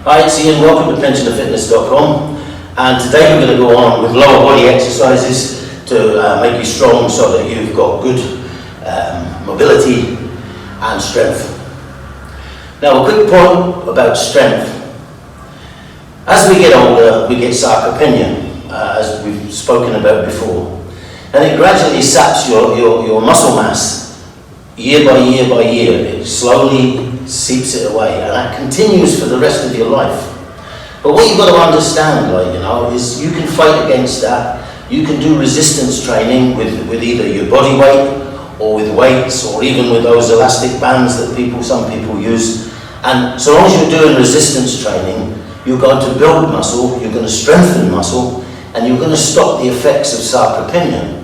Hi, it's Ian, welcome to pensionerfitness.com, and today we're going to go on with lower body exercises to make you strong so that you've got good mobility and strength. Now a quick point about strength. As we get older, we get sarcopenia, as we've spoken about before, and it gradually saps your muscle mass year by year by year. It slowly seeps it away, and that continues for the rest of your life. But what you've got to understand, is you can fight against that. You can do resistance training with either your body weight or with weights or even with those elastic bands that some people use. And so long as you're doing resistance training, you're going to build muscle, you're going to strengthen muscle, and you're going to stop the effects of sarcopenia.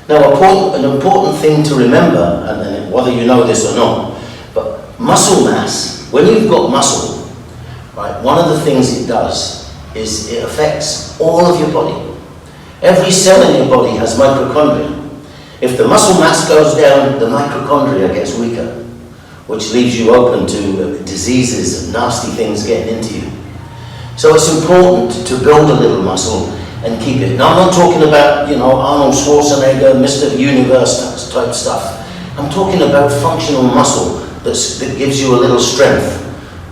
Now an important thing to remember, and whether you know this or not, but muscle mass, when you've got muscle, right, one of the things it does is it affects all of your body. Every cell in your body has mitochondria. If the muscle mass goes down, the mitochondria gets weaker, which leaves you open to diseases and nasty things getting into you. So it's important to build a little muscle and keep it. Now I'm not talking about, Arnold Schwarzenegger, Mr. Universe type stuff. I'm talking about functional muscle that gives you a little strength,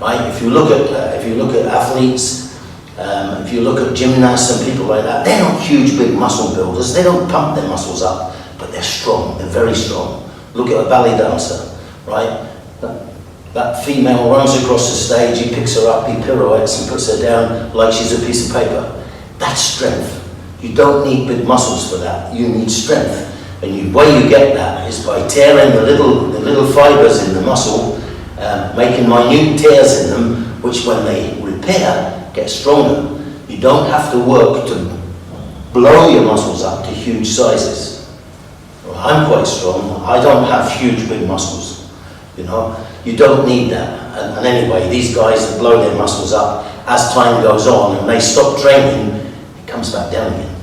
right? If you look at athletes, if you look at gymnasts and people like that, they're not huge, big muscle builders. They don't pump their muscles up, but they're strong. They're very strong. Look at a ballet dancer, right? That female runs across the stage. He picks her up, he pirouettes and puts her down like she's a piece of paper. That's strength. You don't need big muscles for that. You need strength. And the way you get that is by tearing the little fibers in the muscle, making minute tears in them, which when they repair, get stronger. You don't have to work to blow your muscles up to huge sizes. Well, I'm quite strong. I don't have huge, big muscles. You don't need that. And anyway, these guys that blow their muscles up, as time goes on and they stop training, it comes back down again.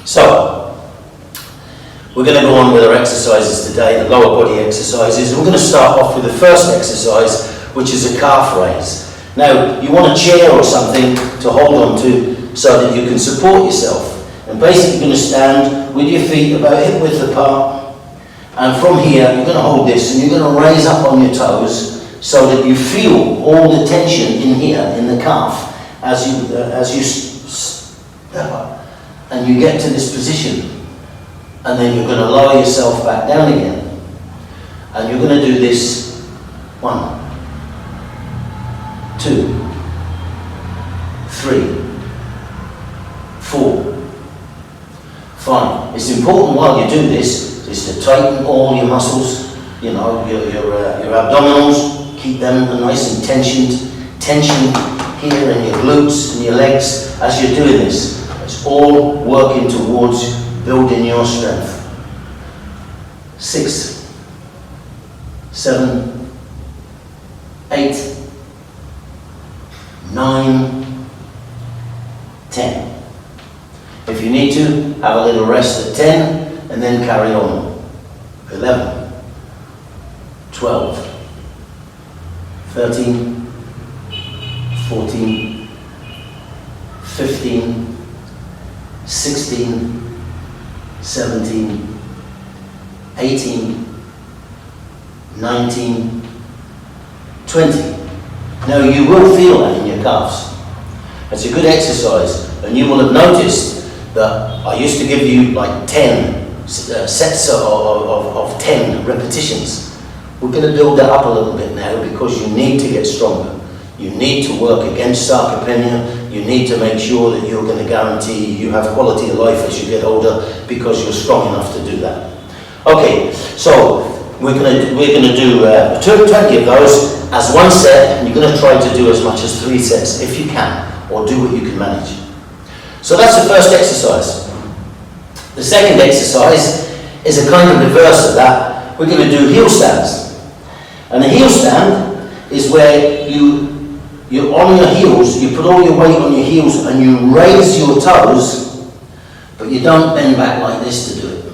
So, we're going to go on with our exercises today, the lower body exercises. We're going to start off with the first exercise, which is a calf raise. Now, you want a chair or something to hold on to so that you can support yourself. And basically you're going to stand with your feet about hip width apart, and from here you're going to hold this and you're going to raise up on your toes so that you feel all the tension in here, in the calf, as you step up and you get to this position. And then you're going to lower yourself back down again. And you're going to do this 1, 2, 3, 4, 5. It's important while you do this is to tighten all your muscles, your abdominals, keep them nice and tensioned. Tension here in your glutes and your legs as you're doing this. It's all working towards building your strength. 6, 7, 8, 9, 10. If you need to, have a little rest at 10 and then carry on. 11, 12, 13, 14, 15, 16, 17, 18, 19, 20. Now you will feel that in your calves. It's a good exercise, and you will have noticed that I used to give you like 10 sets of 10 repetitions. We're going to build that up a little bit now because you need to get stronger. You need to work against sarcopenia. You need to make sure that you're going to guarantee you have quality of life as you get older because you're strong enough to do that. Okay, so we're going to do 20 of those as one set, and you're going to try to do as much as 3 sets if you can, or do what you can manage. So that's the first exercise. The second exercise is a kind of reverse of that. We're going to do heel stands. And a heel stand is where you're on your heels, you put all your weight on your heels and you raise your toes, but you don't bend back like this to do it.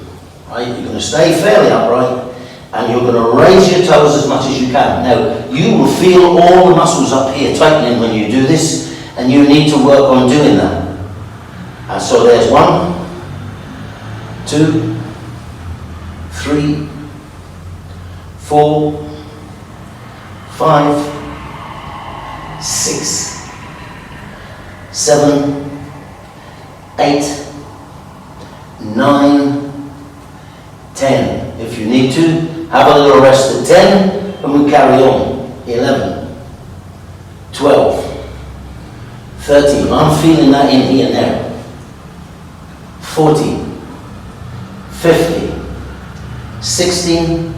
Right? You're going to stay fairly upright and you're going to raise your toes as much as you can. Now, you will feel all the muscles up here tightening when you do this, and you need to work on doing that. And so there's 1, 2, 3, 4, 5, 6, 7, 8, 9, 10. If you need to, have a little rest at 10 and we carry on. 11, 12, 13. I'm feeling that in here now. 14, 15, 16,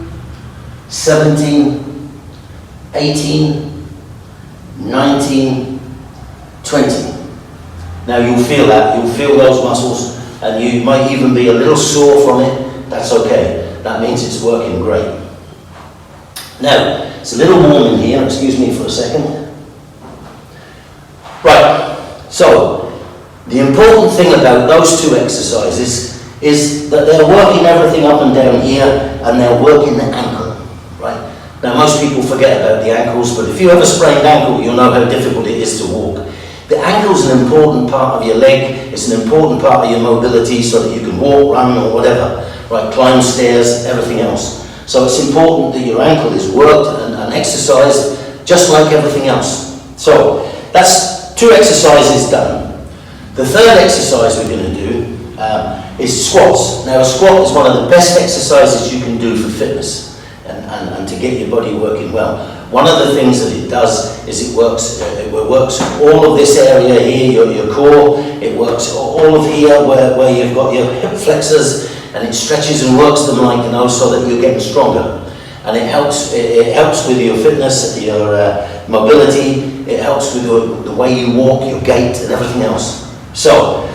17, 18, 19, 20. Now you'll feel that, you'll feel those muscles, and you might even be a little sore from it. That's okay. That means it's working great. Now, it's a little warm in here, excuse me for a second. Right, so the important thing about those two exercises is that they're working everything up and down here, and they're working the ankle, right? Now most people forget about the ankles, but if you have a sprained ankle, you'll know how difficult it is to walk. The ankle's an important part of your leg, it's an important part of your mobility so that you can walk, run or whatever, right? Climb stairs, everything else. So it's important that your ankle is worked and exercised just like everything else. So that's 2 exercises done. The third exercise we're going to do is squats. Now a squat is one of the best exercises you can do for fitness and to get your body working well. One of the things that it does is it works all of this area here, your core, it works all of here where you've got your hip flexors, and it stretches and works them like, you know, so that you're getting stronger. And it helps with your fitness, your mobility, it helps with the way you walk, your gait and everything else. So,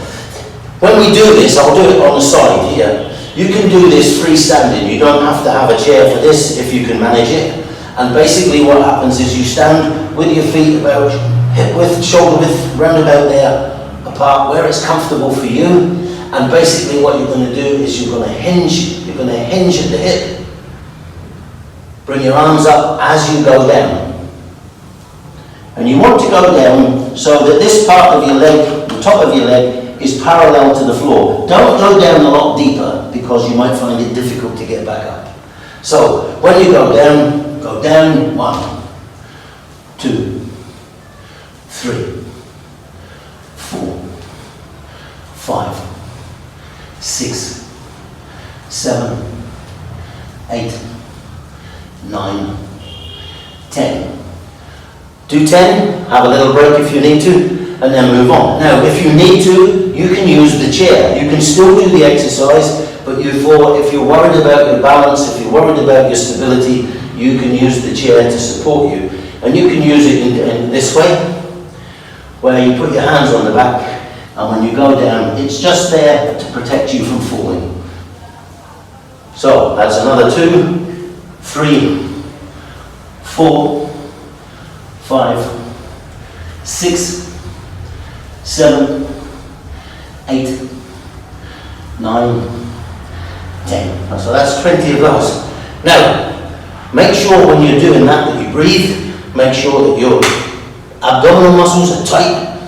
when we do this, I'll do it on the side here. You can do this freestanding, you don't have to have a chair for this if you can manage it. And basically what happens is you stand with your feet about hip width, shoulder width, round about there, apart where it's comfortable for you. And basically what you're going to do is you're going to hinge at the hip. Bring your arms up as you go down. And you want to go down so that this part of your leg, the top of your leg, is parallel to the floor. Don't go down a lot deeper because you might find it difficult to get back up. So when you go down 1, 2, 3, 4, 5, 6, 7, 8, 9, 10. Do 10, have a little break if you need to, and then move on. Now, if you need to, you can use the chair. You can still do the exercise, but if you're worried about your balance, if you're worried about your stability, you can use the chair to support you. And you can use it in this way, where you put your hands on the back, and when you go down, it's just there to protect you from falling. So, that's another 2, 3, 4, 5, 6, 7, 8, 9, 10. So that's 20 of those. Now, make sure when you're doing that you breathe. Make sure that your abdominal muscles are tight,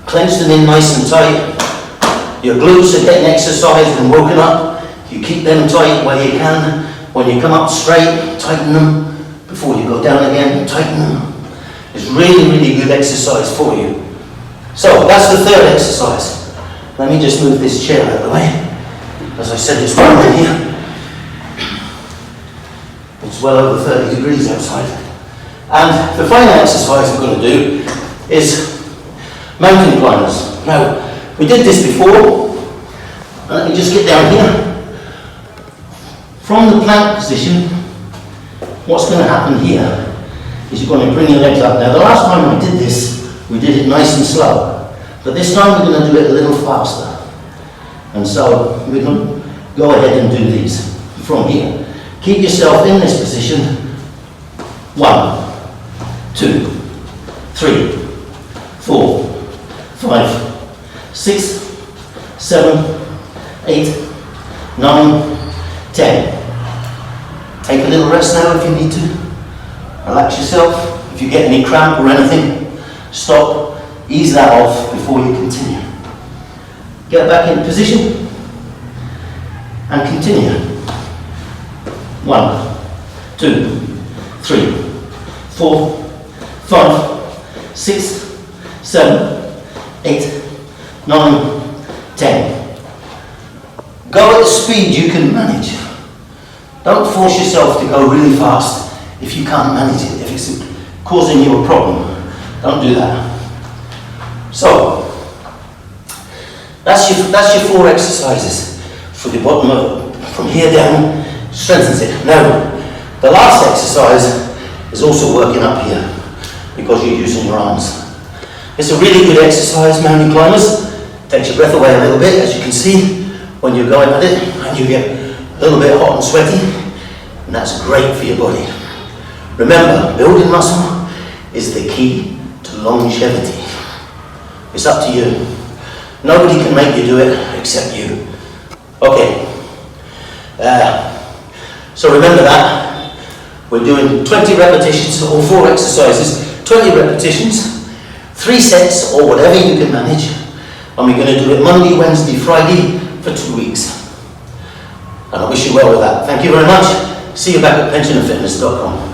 clenched and in nice and tight. Your glutes are getting exercised and woken up. You keep them tight where you can. When you come up straight, tighten them. Before you go down again, tighten them. It's really, really good exercise for you. So that's the third exercise. Let me just move this chair out of the way. As I said, it's warm in here. It's well over 30 degrees outside. And the final exercise we're going to do is mountain climbers. Now, we did this before. Let me just get down here. From the plank position, what's going to happen here is you're going to bring your legs up. Now, the last time we did this, we did it nice and slow. But this time we're going to do it a little faster. And so we're going to go ahead and do these from here. Keep yourself in this position. 1, 2, 3, 4, 5, 6, 7, 8, 9, 10. Take a little rest now if you need to. Relax yourself. If you get any cramp or anything, stop, ease that off before you continue. Get back in position and continue. 1, 2, 3, 4, 5, 6, 7, 8, 9, 10. Go at the speed you can manage. Don't force yourself to go really fast if you can't manage it, if it's causing you a problem. Don't do that. So, that's your 4 exercises. For the bottom of, from here down, strengthens it. Now, the last exercise is also working up here because you're using your arms. It's a really good exercise, mountain climbers. Takes your breath away a little bit, as you can see when you're going at it, and you get a little bit hot and sweaty, and that's great for your body. Remember, building muscle is the key to longevity. It's up to you. Nobody can make you do it except you. Okay. So remember that. We're doing 20 repetitions, or 4 exercises, 20 repetitions, 3 sets, or whatever you can manage. And we're going to do it Monday, Wednesday, Friday for 2 weeks. And I wish you well with that. Thank you very much. See you back at pensionandfitness.com.